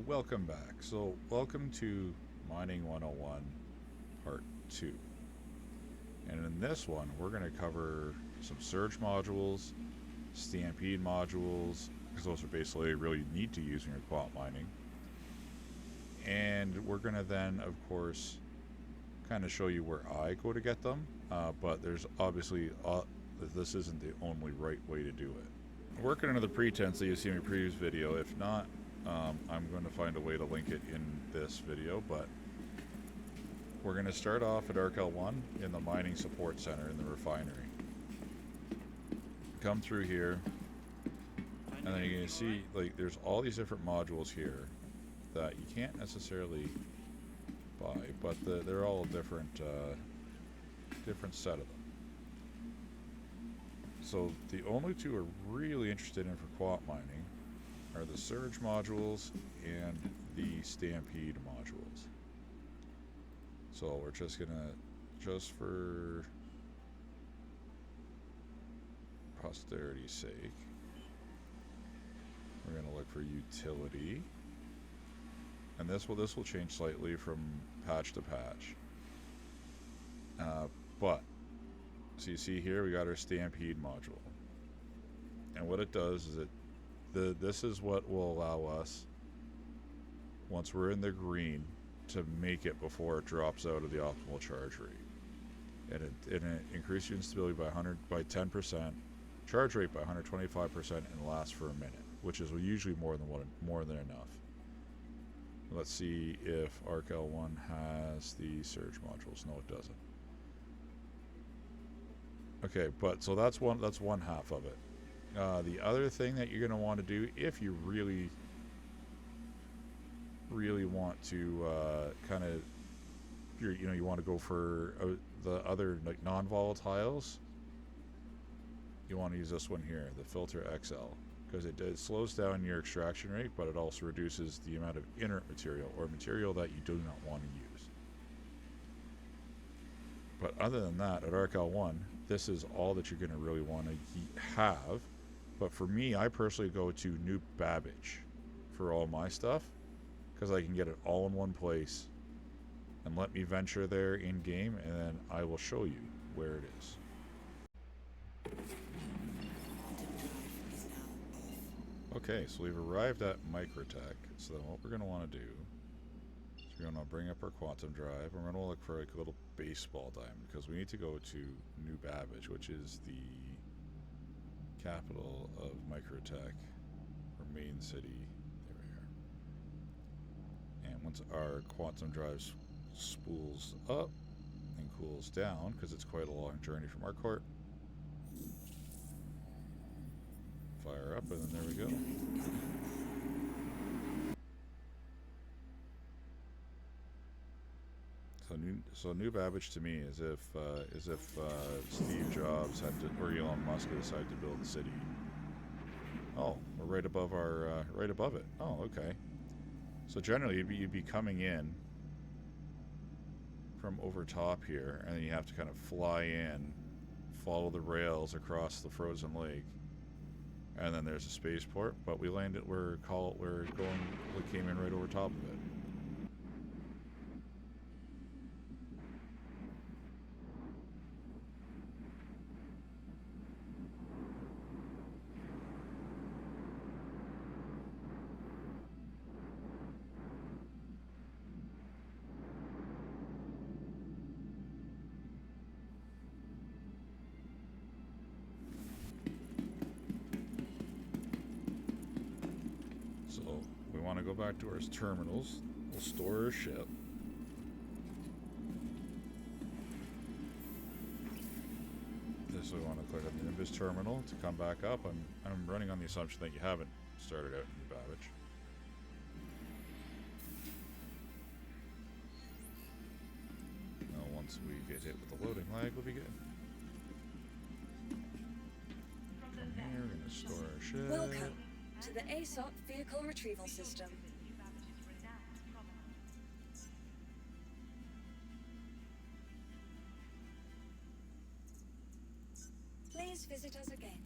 Welcome back. So, welcome to Mining 101 Part 2. And in this one, we're going to cover some surge modules, stampede modules, because those are basically really neat to use when you're quant mining. And we're going to then, of course, kind of show you where I go to get them. But there's obviously, this isn't the only right way to do it. Working under the pretense that you've seen my previous video. If not, I'm going to find a way to link it in this video, but we're going to start off at ArcL1 in the mining support center in the refinery. Come through here, and then you're going to see, like, there's all these different modules here that you can't necessarily buy, but they're all a different set of them. So the only two we're really interested in for quant mining are the surge modules and the stampede modules. So we're just gonna, just for posterity's sake, we're gonna look for utility, and this will change slightly from patch to patch. But so you see here we got our stampede module, and what it does is this is what will allow us, once we're in the green, to make it before it drops out of the optimal charge rate. And it increases your instability by 10%, charge rate by 125%, and lasts for a minute, which is usually more than enough. Let's see if ArcL1 has the surge modules. No, it doesn't. Okay, but so that's one half of it. The other thing that you're going to want to do, if you really want to kind of, you want to go for the other, like, non-volatiles, you want to use this one here, the filter XL, because it slows down your extraction rate, but it also reduces the amount of inert material, or material that you do not want to use. But other than that, at ArcL1, this is all that you're going to really want to have. But for me, I personally go to New Babbage for all my stuff, because I can get it all in one place. And let me venture there in game, and then I will show you where it is. Okay, so we've arrived at Microtech. So then what we're going to want to do is we're going to bring up our quantum drive, and we're going to look for like a little baseball diamond, because we need to go to New Babbage, which is the capital of Microtech, or main city. There we are. And once our quantum drive spools up and cools down, because it's quite a long journey from our court, fire up, and then there we go. So New Babbage to me is if Steve Jobs had to, or Elon Musk had decided to build the city. Oh, we're right above it. Oh, okay. So generally, you'd be coming in from over top here, and then you have to kind of fly in, follow the rails across the frozen lake, and then there's a spaceport. But we landed, we came in right over top of it. So we want to go back to our terminals. We'll store our ship. So we want to click on the Nimbus terminal to come back up. I'm running on the assumption that you haven't started out in New Babbage. Now once we get hit with the loading lag, we'll be good. Come here, we're going to store our ship. Welcome to the ASOP Vehicle Retrieval System. Please visit us again.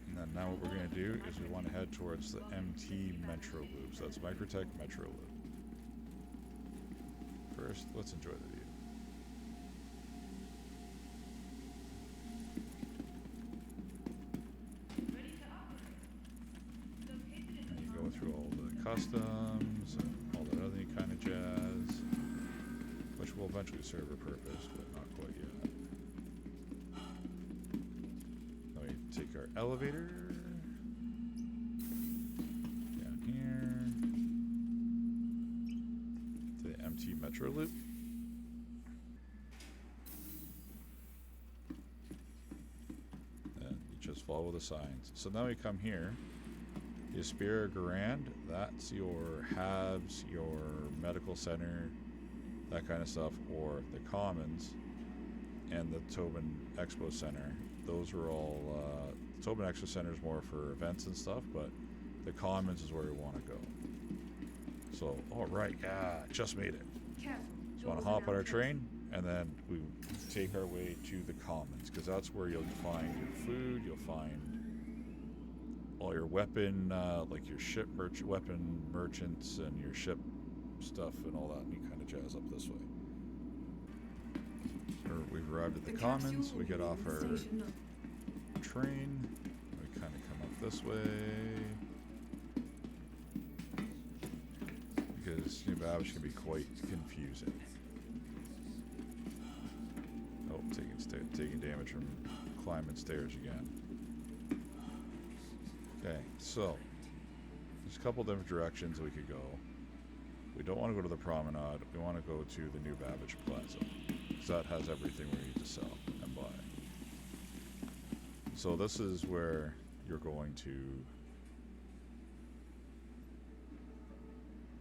And then now what we're going to do is we want to head towards the MT Metro Loop. So that's Microtech Metro Loop. First, let's enjoy the view. And you go through all the customs and all that other kind of jazz, which will eventually serve a purpose, but not quite yet. Now we take our elevator down here to the MT Metro Loop. And you just follow the signs. So now we come here. The Esperia Grand, that's your Habs, your medical center, that kind of stuff, or the Commons and the Tobin Expo Center. Those are all, the Tobin Expo Center is more for events and stuff, but the Commons is where we want to go. So, alright, yeah, just made it. So want to hop on our train, and then we take our way to the Commons, because that's where you'll find your food, you'll find all your weapon, like your ship weapon merchants and your ship stuff and all that neat kind of jazz up this way. We've arrived at the Commons. We get off our train. We kind of come up this way because New Babbage can be quite confusing. Oh, taking damage from climbing stairs again. Okay, so there's a couple different directions we could go. We don't want to go to the promenade. We want to go to the New Babbage Plaza, because that has everything we need to sell and buy. So this is where you're going to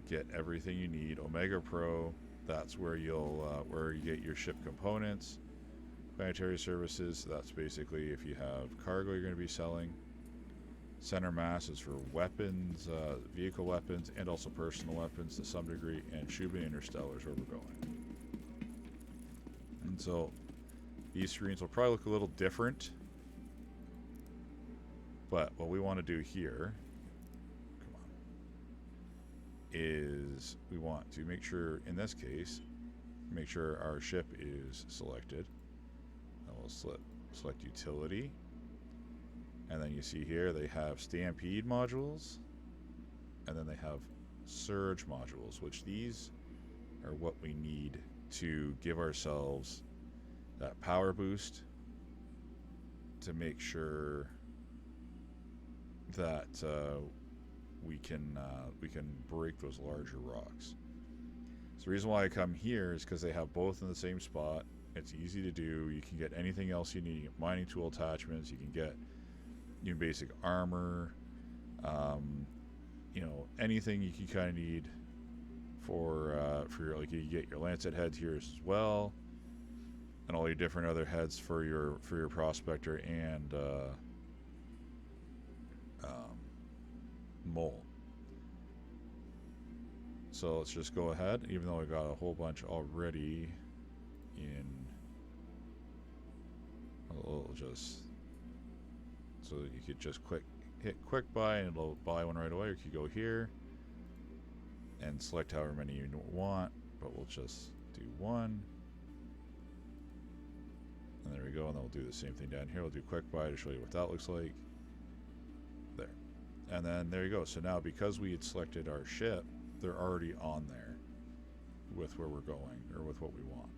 get everything you need. Omega Pro, that's where where you get your ship components. Planetary services, that's basically if you have cargo you're going to be selling. Center mass is for weapons, vehicle weapons, and also personal weapons to some degree, and Shubin Interstellar is where we're going. And so these screens will probably look a little different, but what we want to do here, come on, is we want to make sure, in this case, make sure our ship is selected. And we'll select utility. And then you see here they have stampede modules, and then they have surge modules, which these are what we need to give ourselves that power boost to make sure that we can break those larger rocks. So the reason why I come here is because they have both in the same spot. It's easy to do. You can get anything else you need. You get mining tool attachments. You can get your basic armor, you know, anything you can kind of need for your, like, you get your lancet heads here as well, and all your different other heads for your prospector and mole. So let's just go ahead, even though I got a whole bunch already in. I'll just. So you could just hit quick buy and it'll buy one right away, or you could go here and select however many you want, but we'll just do one. And there we go, and then we'll do the same thing down here. We'll do quick buy to show you what that looks like. There. And then there you go. So now because we had selected our ship, they're already on there with where we're going, or with what we want.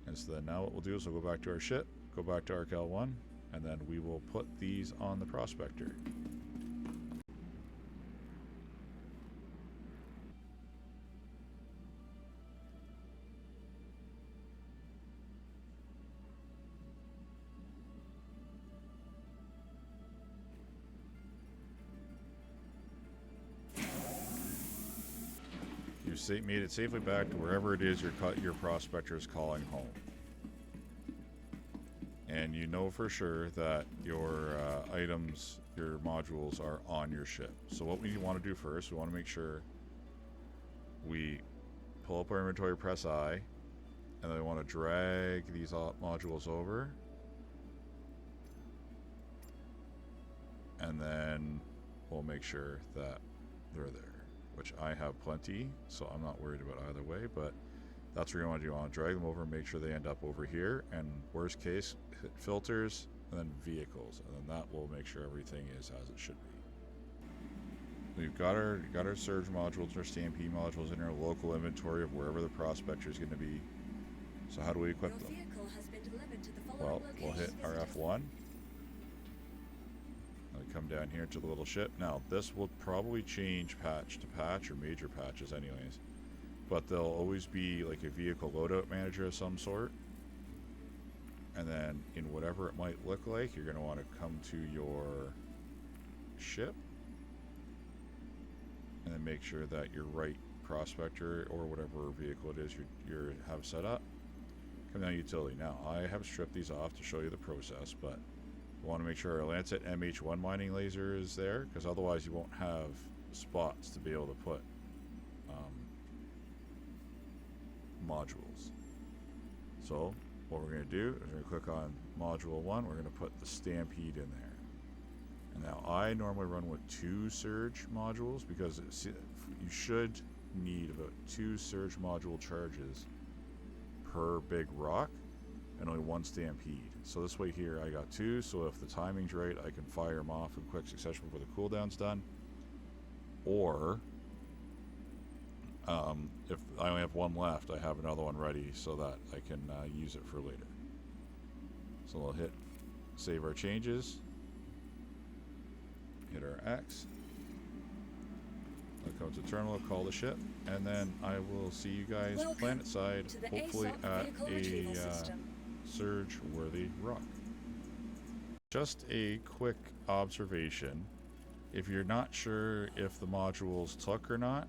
And so then now what we'll do is we'll go back to our ship, go back to Arc L1, and then we will put these on the prospector. You made it safely back to wherever it is your prospector is calling home. And you know for sure that your items, your modules are on your ship. So what we want to do first, we want to make sure we pull up our inventory, press I, and then we want to drag these modules over. and then we'll make sure that they're there, which I have plenty, so I'm not worried about either way. But that's what you want to do. You want to drag them over, make sure they end up over here, and worst case, hit filters, and then vehicles, and then that will make sure everything is as it should be. We've got our surge modules, our stampede modules in our local inventory of wherever the prospector is going to be. So how do we equip them? Well, we'll hit our F1. And come down here to the little ship. Now, this will probably change patch to patch, or major patches anyways. But there'll always be like a vehicle loadout manager of some sort. And then in whatever it might look like, you're going to want to come to your ship. And then make sure that your right prospector or whatever vehicle it is you have set up. Come down to utility. Now, I have stripped these off to show you the process, but we want to make sure our Lancet MH1 mining laser is there, because otherwise you won't have spots to be able to put modules. So, what we're going to do is we're going to click on Module 1. We're going to put the Stampede in there. And now I normally run with 2 surge modules because you should need about 2 surge module charges per big rock and only 1 stampede. So this way here I got 2, so if the timing's right I can fire them off in quick succession before the cooldown's done. Or if I only have 1 left, I have another one ready so that I can use it for later. So we'll hit save our changes. Hit our X. I'll come to terminal, call the ship, and then I will see you guys planet side, hopefully at a surge-worthy rock. Just a quick observation. If you're not sure if the modules took or not,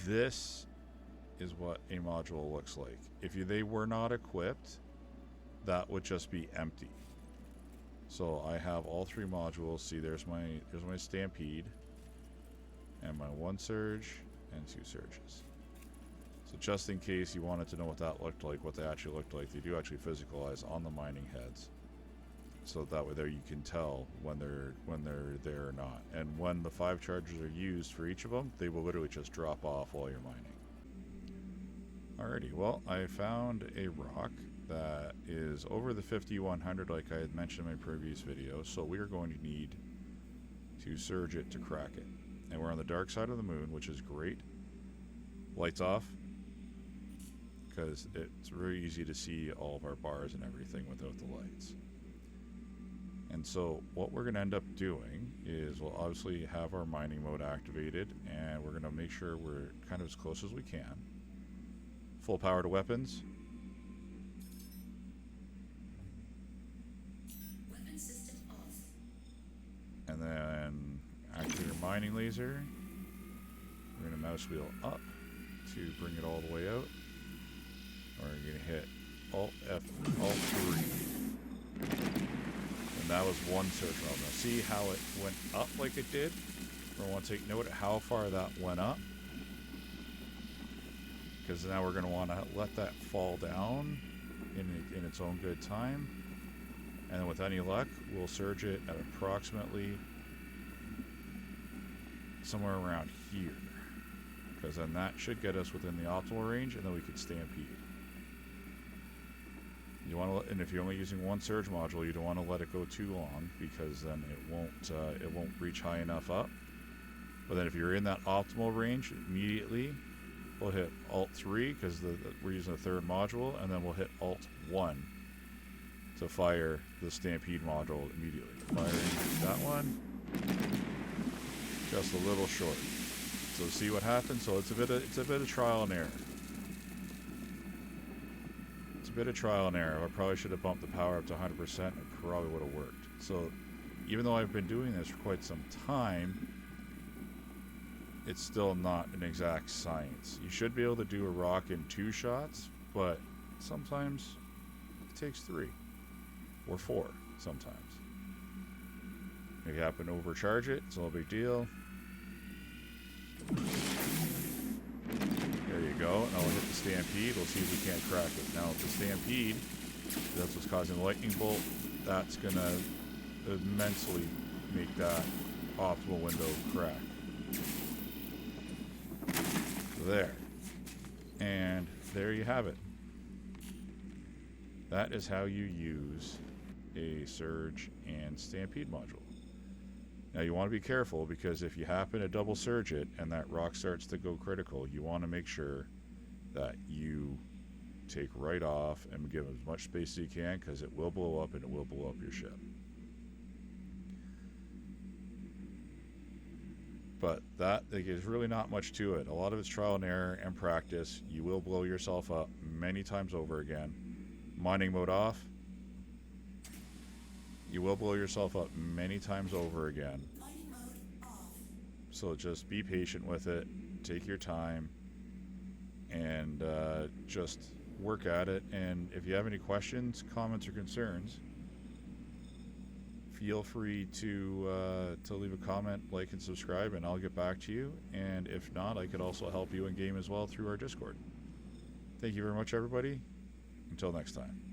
this is what a module looks like. If they were not equipped, that would just be empty. So I have all 3 modules. See, there's my stampede and my 1 surge and 2 surges. So just in case you wanted to know what that looked like, what they actually looked like, they do actually physicalize on the mining heads. So that way there you can tell when they're there or not. And when the 5 charges are used for each of them, they will literally just drop off while you're mining. Alrighty, well, I found a rock that is over the 5100 like I had mentioned in my previous video, so we are going to need to surge it to crack it. And we're on the dark side of the moon, which is great. Lights off, because it's very easy to see all of our bars and everything without the lights. And so what we're going to end up doing is we'll obviously have our mining mode activated, and we're going to make sure we're kind of as close as we can. Full power to weapons. Weapon system off. And then activate your mining laser. We're going to mouse wheel up to bring it all the way out. We're going to hit Alt F, Alt 3. And that was 1 search round. Now see how it went up like it did? We want to take note of how far that went up. Because now we're going to want to let that fall down in its own good time. And then with any luck, we'll surge it at approximately somewhere around here. Because then that should get us within the optimal range, and then we could stampede. You want to, and if you're only using 1 surge module, you don't want to let it go too long, because then it won't reach high enough up. But then if you're in that optimal range, immediately we'll hit Alt 3 because we're using the 3rd module, and then we'll hit Alt 1 to fire the stampede module immediately. Firing that one, just a little short. So see what happens. So it's a bit of trial and error. It's a bit of trial and error. I probably should have bumped the power up to 100%. It probably would have worked. So even though I've been doing this for quite some time, it's still not an exact science. You should be able to do a rock in 2 shots, but sometimes it takes 3 or 4 sometimes. If you happen to overcharge it, it's no big deal. There you go. Now we'll hit the stampede. We'll see if we can't crack it. Now the stampede, that's what's causing the lightning bolt. That's immensely make that optimal window crack. There. And there you have it. That is how you use a surge and stampede module. Now you want to be careful, because if you happen to double surge it and that rock starts to go critical, you want to make sure that you take right off and give as much space as you can, because it will blow up and it will blow up your ship. But there's really not much to it. A lot of it's trial and error and practice. You will blow yourself up many times over again. Mining mode off. You will blow yourself up many times over again. So just be patient with it. Take your time. And just work at it. And if you have any questions, comments, or concerns, feel free to leave a comment, like, and subscribe, and I'll get back to you. And if not, I could also help you in game as well through our Discord. Thank you very much, everybody. Until next time.